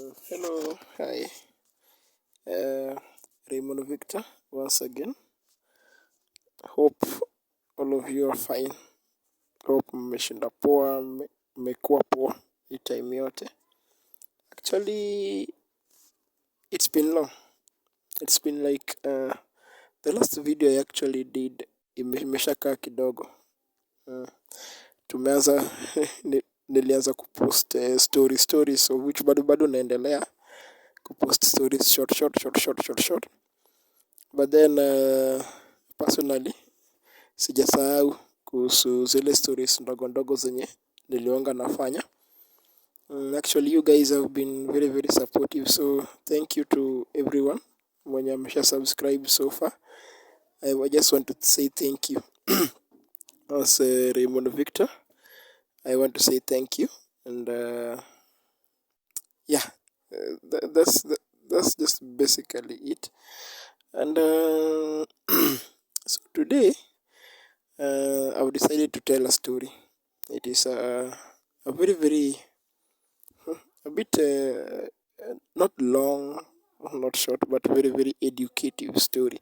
Hello, hi. Raymond Victor once again. Hope all of you are fine. Hope mmeshinda poa, mmekuwa poa hii time yote. Actually, it's been long. It's been like the last video I actually did imeshakaa kidogo. Tumeanza nilianza kupost stories so which bado naendelea kupost stories short. But then personally sijasahau kuhusu zile stories ndogo ndogo zenye niliwanga nafanya. Actually you guys have been very supportive, so thank you to everyone mwenye amesha subscribe so far. I just want to say thank you. As Raymond Victor, I want to say thank you, and yeah, that's just basically it. And so today I've decided to tell a story. It is a very a bit not long, not short, but very educative story.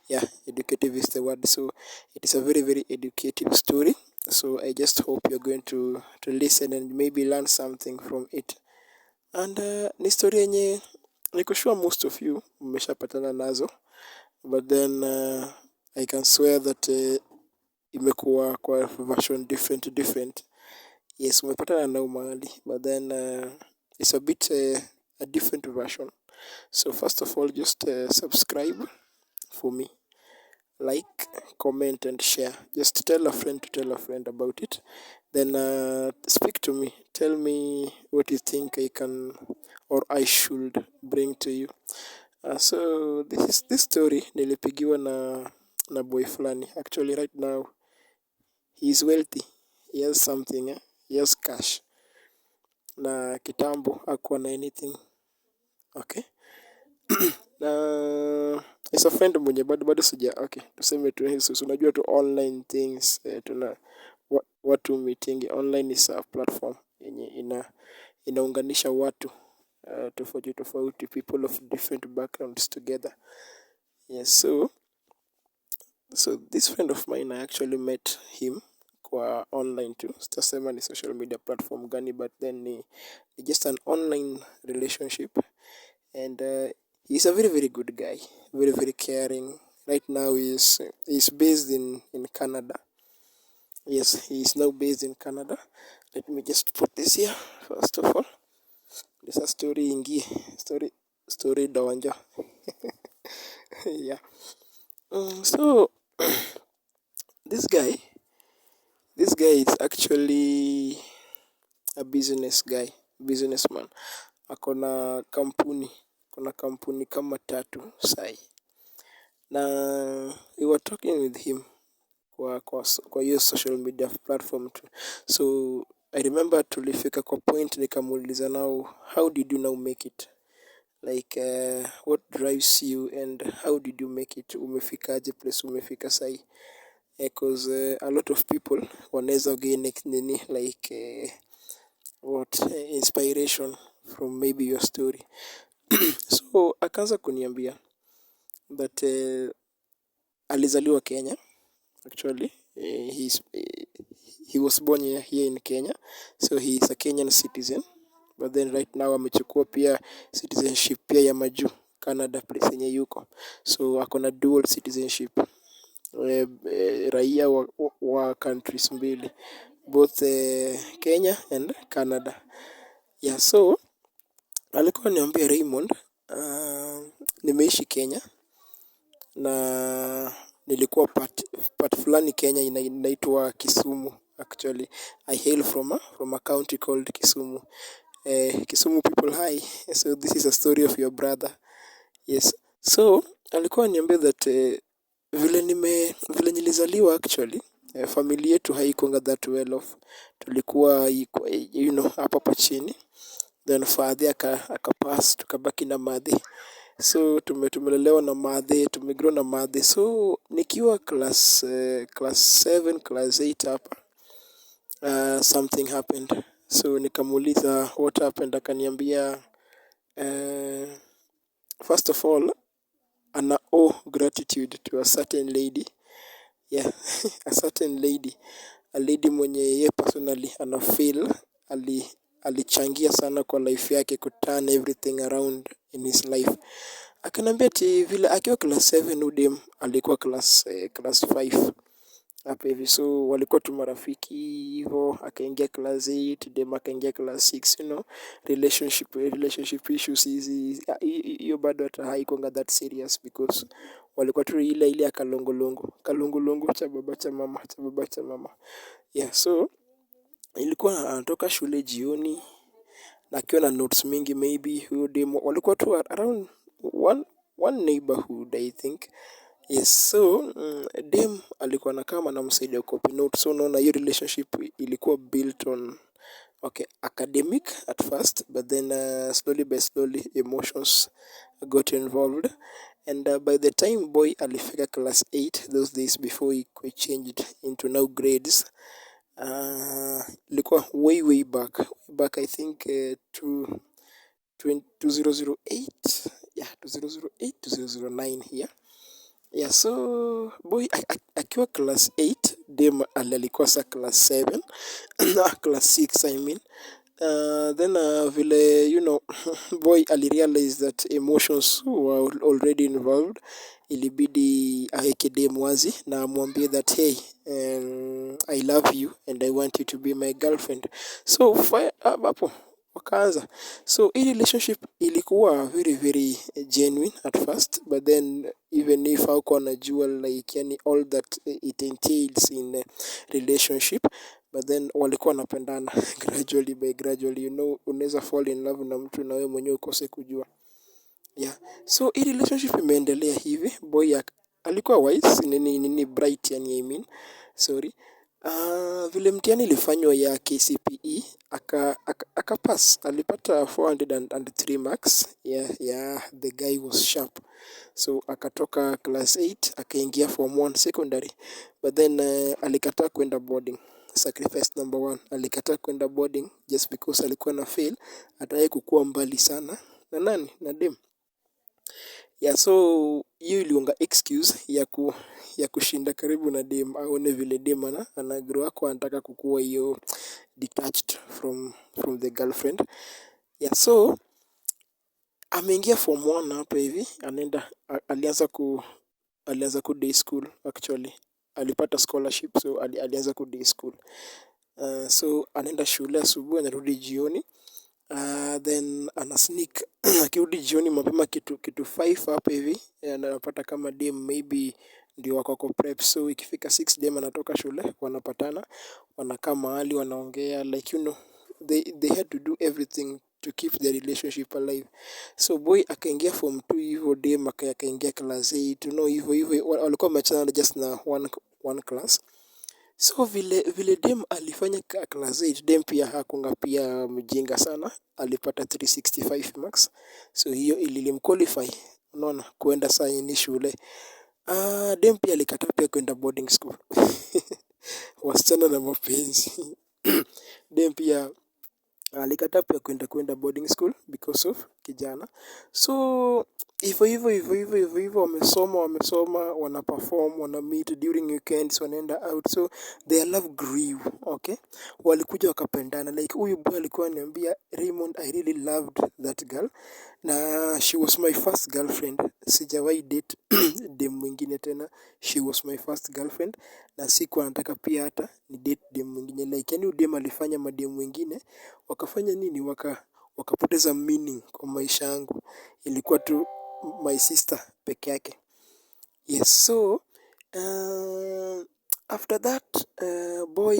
Yeah, educative is the word. So it is a very educative story. So I just hope you're going to listen and maybe learn something from it. And ni story yenye niko sure most of you mmeshapatana nazo, but then I can swear that imekuwa kwa version different. Yes, umepatana nao mahali, but then it's a bit a different version. So first of all, just subscribe for me, like, comment, and share. Just tell a friend to tell a friend about it. Then speak to me. Tell me what you think I can or I should bring to you. So this story nilipigiwa na boy fulani. Actually, right now he's wealthy. He has something. He has cash. Na kitambo hakuwa na anything. Okay. Na it's a friend mwenye bado sija, okay, tuseme tu hizo, unajua tu online things, watu meeting online is a platform yenye inaunganisha watu tofauti, people of different backgrounds together. Yes, so this friend of mine, I actually met him kwa online too. Sitasema ni social media platform gani, but then ni just an online relationship. And he's a very good guy, very caring. Right now he's based in Canada. Yes, he is now based in Canada. Let me just put this here first of all. This a story ingie, story donjo. Yeah. So this guy is actually a businessman. Akona kampuni kama tatu sai. Na we were talking with him kwa hiyo social media platform tu. So I remember tulifika kwa point nikamuuliza, now how did you now make it? Like what drives you and how did you make it? Umefika aje place umefika sai? Because a lot of people wanaweza gain nini like inspiration from maybe your story. So akaanza kuniambia that alizaliwa Kenya. Actually he was born here in Kenya, so he is a Kenyan citizen, but then right now amechukua pia citizenship pia ya majuu Canada place yenye yuko, so akona dual citizenship, raia wa countries mbili, both Kenya and Canada. Yeah, so alikuwa niambia Raymond, nimeishi Kenya na nilikuwa part fulani Kenya inaitwa Kisumu. Actually I hail from a county called Kisumu. Kisumu people, hi. So this is a story of your brother. Yes, so alikuwa niambia that vile nilizaliwa actually, family yetu haikuanga that well off. Tulikuwa hapa chini, then father akapass, tukabaki na madhe. So tumelelewa na madhe, tumegrow na madhe. So nikiwa class 7, class 8 hapa, something happened. So nikamuuliza what happened, akaniambia uh, first of all ana owe gratitude to a certain lady. Yeah, a certain lady, a lady mwenye ye personally ana feel alichangia sana kwa life yake, ku turn everything around in his life. Akanambia ati vile akiwa class 7 udem alikuwa class 5 hapa hivi, so walikuwa tu marafiki hivyo, akaingia class 8 dem akaingia class 6, relationship issues hizi hiyo bado hata haikuanga that serious, because walikuwa tu ile ya kalongolongo cha baba cha mama cha baba cha mama. Yeah, so ilikuwa anatoka shule jioni na akiwa na notes mingi, maybe huyo demo walikuwa tu around one neighborhood I think. Yes, so dem alikuwa anakaa anamsaidia copy notes, so unaona hiyo relationship ilikuwa built on okay academic at first, but then slowly by slowly emotions got involved, and by the time boy alifika class 8 those days before he changed into now grades. Ilikuwa way back I think to 2008, yeah 2008 2009 here. Yeah, so boy akiwa class 8 dem alikuwa sa class 7 class 6 I mean. Then vile boy alirealize that emotions were already involved, ilibidi aweke dem wazi na amwambie that hey, I love you and I want you to be my girlfriend. So hapo wakaanza. So hii relationship ilikuwa very genuine at first, but then even if haukuwa najua like yani all that it entails in a relationship, but then walikuwa wanapendana gradually by gradually, unaweza fall in love na mtu na wewe mwenyewe ukose kujua. Yeah, so hii relationship imeendelea hivi, boy alikuwa wise nini bright yani I mean, sorry. Vile mtihani ilifanywa ya KCPE aka pass, alipata 403 marks. Yeah, the guy was sharp, so akatoka class 8 akaingia form 1 secondary, but then alikataa kwenda boarding. Sacrifice number 1, alikataa kwenda boarding just because alikuwa na fail, ataye kukua mbali sana na nani na dem. Yeah, so hiyo iliunga excuse ya kushinda karibu na dem, aone vile dem ana grow up, anataka kukua hiyo detached from the girlfriend. Yeah, so ameingia form 1 hapa hivi, alianza ku day school actually. Alipata scholarship, so alianza ku day school. So anaenda shule asubuhi, anarudi jioni. Then ana sneak akirudi jioni mapema kitu 5 hapa hivi, anapata kama dem maybe ndio wako prep, so ikifika 6 dem anatoka shule, wanapatana, wanakaa mahali, wanaongea like they had to do everything to keep the relationship alive. So boy akaingia form 2 hivyo, dem akaingia class 8, hivyo walikuwa wamechana just na one class. So vile dem alifanya class 8, dem pia hakunga pia mjinga sana, alipata 365 marks, so hiyo ililimqualify, unaona, kuenda saa hii shule. Dem pia alikataa pia kwenda boarding school wasichana na mapenzi dem pia alikataa pia kwenda boarding school because of kijana. So hivyo wamesoma, wana perform, wana meet during weekends, wanaenda out, so their love grew. Okay, walikuja wakapendana, like huyu boy alikuwa ananiambia, Raymond, I really loved that girl na she was my first girlfriend, sijawahi date dem mwingine tena, she was my first girlfriend na sikuwa nataka pia hata ni date dem mwingine, like yani dem alifanya madem mwingine wakafanya nini, wakapoteza meaning kwa maisha yangu, ilikuwa tu my sister peke yake. Yes, so after that boy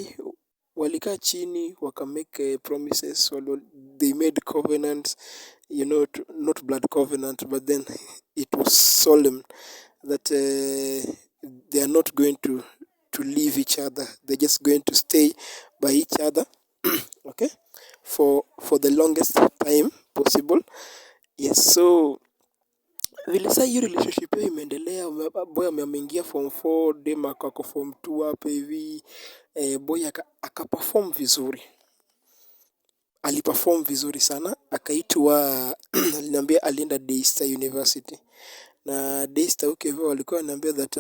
walikaa chini waka make promises, they made covenants, not blood covenant, but then it was solemn that they are not going to leave each other, they're just going to stay by each other okay, for the longest time possible. Yes, so vile saa hiyo relationship hiyo imeendelea, boy ameingia form 4, dem ako form 2 hapa hivi. Boy akaperform vizuri, aliperform vizuri sana, akaitwa aliniambia alienda Daystar University. Na Daystar huko hivyo walikuwa wananiambia that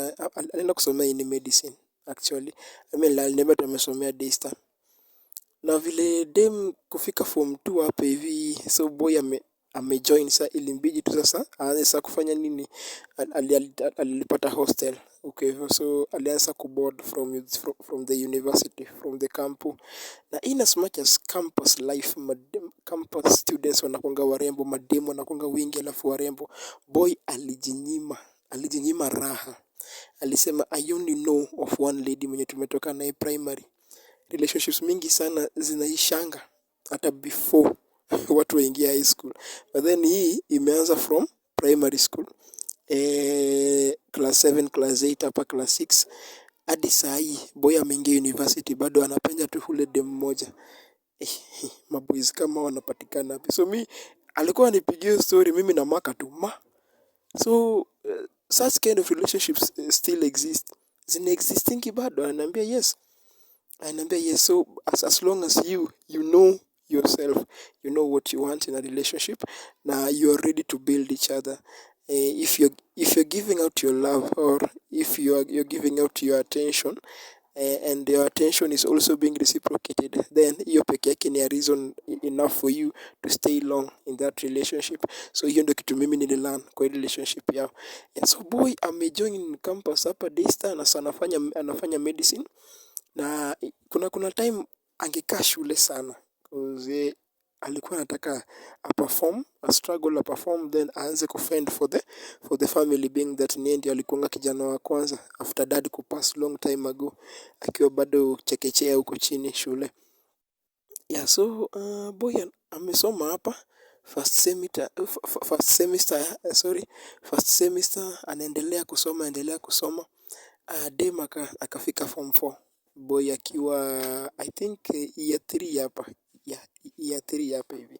alienda kusomea in medicine actually. I mean aliniambia tu amesomea Daystar. Na vile dem kufika form 2 hapa hivi, so boy amejoin sa, ilimbidi tu sasa aanze sasa kufanya nini. Alipata hostel okay hivyo, so alianza kuboard from the university, from the campus. Na in as much as campus life, campus students wanakuanga warembo, mademu wanakuanga wingi alafu warembo, boy alijinyima raha. Alisema I only know of one lady mwenye tumetoka naye primary. Relationships mingi sana zinaishanga hata before watu waingia high school, but then hii imeanza from primary school, class 7 class 8 hapa class 6 hadi saa hii boy ameingia university bado anapenda tu ule dem mmoja. Maboys kama wanapatikana hapo, so mi alikuwa anipigia story, mimi na maka tu so such kind of relationships still exist, zina existingi bado. Ananiambia yes, so as long as you know yourself, you know what you want in a relationship, na you're ready to build each other. If you're giving out your love, or if you're giving out your attention, and your attention is also being reciprocated, then hiyo peke yake ni a reason enough for you to stay long in that relationship. So hiyo ndio kitu mimi nililearn kwa hii relationship yao. Yeah, so boy amejoin campus hapa Daystar na sana anafanya medicine. Na kuna time angekaa shule sana cause alikuwa anataka a struggle, a perform, then aanze kufend for the family, being that ni ndiye alikuwa kijana wa kwanza after dad kupass long time ago, akiwa bado chekechea huko chini shule. Yeah, so boy amesoma hapa first semester, anaendelea kusoma. Dem akafika form 4, boy akiwa I think year 3 hapa, yeah, year 3 hapa hivi.